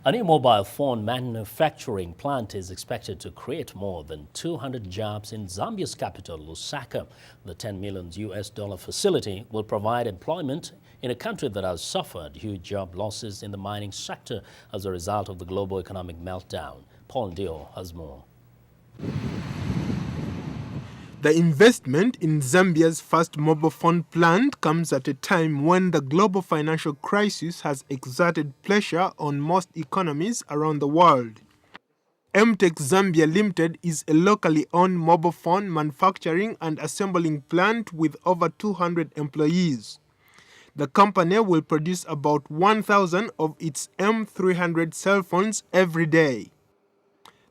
A new mobile phone manufacturing plant is expected to create more than 200 jobs in Zambia's capital, Lusaka. The $10 million facility will provide employment in a country that has suffered huge job losses in the mining sector as a result of the global economic meltdown. Paul Ndio has more. The investment in Zambia's first mobile phone plant comes at a time when the global financial crisis has exerted pressure on most economies around the world. MTech Zambia Limited is a locally owned mobile phone manufacturing and assembling plant with over 200 employees. The company will produce about 1,000 of its M300 cell phones every day.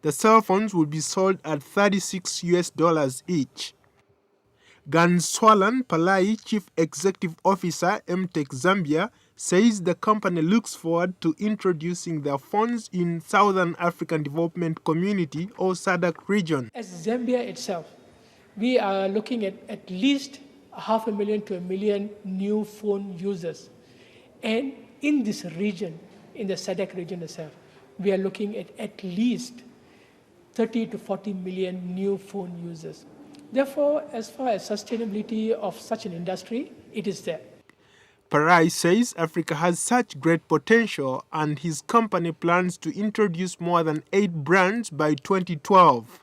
The cell phones will be sold at $36 each. Ganswalan Palai, Chief Executive Officer, MTech Zambia, says the company looks forward to introducing their phones in Southern African Development Community or SADC region. As Zambia itself, we are looking at least 500,000 to 1 million new phone users. And in this region, in the SADC region itself, we are looking at least 30 to 40 million new phone users. Therefore, as far as sustainability of such an industry, it is there. Parai says Africa has such great potential and his company plans to introduce more than 8 brands by 2012.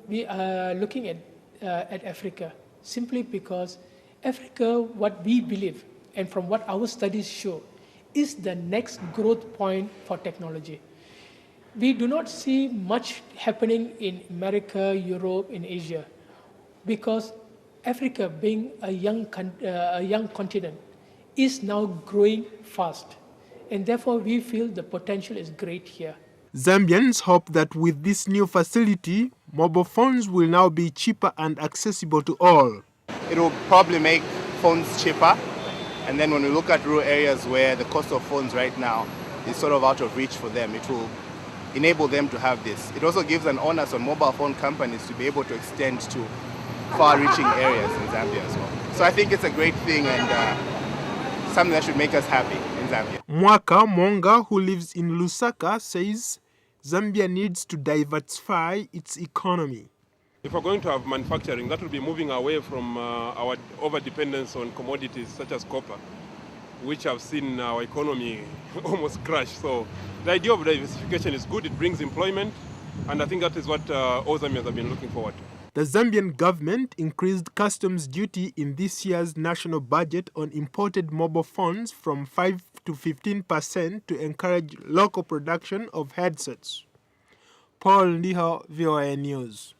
We are looking at Africa simply because Africa, what we believe, and from what our studies show, is the next growth point for technology. We do not see much happening in America, Europe, and Asia, because Africa, being a young continent, is now growing fast. And therefore, we feel the potential is great here. Zambians hope that with this new facility, mobile phones will now be cheaper and accessible to all. It will probably make phones cheaper. And then when we look at rural areas where the cost of phones right now is sort of out of reach for them, it will enable them to have this. It also gives an onus on mobile phone companies to be able to extend to far-reaching areas in Zambia as well. So I think it's a great thing and something that should make us happy in Zambia. Mwaka Monga, who lives in Lusaka, says Zambia needs to diversify its economy. If we're going to have manufacturing, that will be moving away from our over-dependence on commodities such as copper, which have seen our economy almost crash. So the idea of diversification is good. It brings employment, and I think that is what all Zambians have been looking forward to. The Zambian government increased customs duty in this year's national budget on imported mobile phones from 5 to 15% to encourage local production of headsets. Paul Ndiho, VOA News.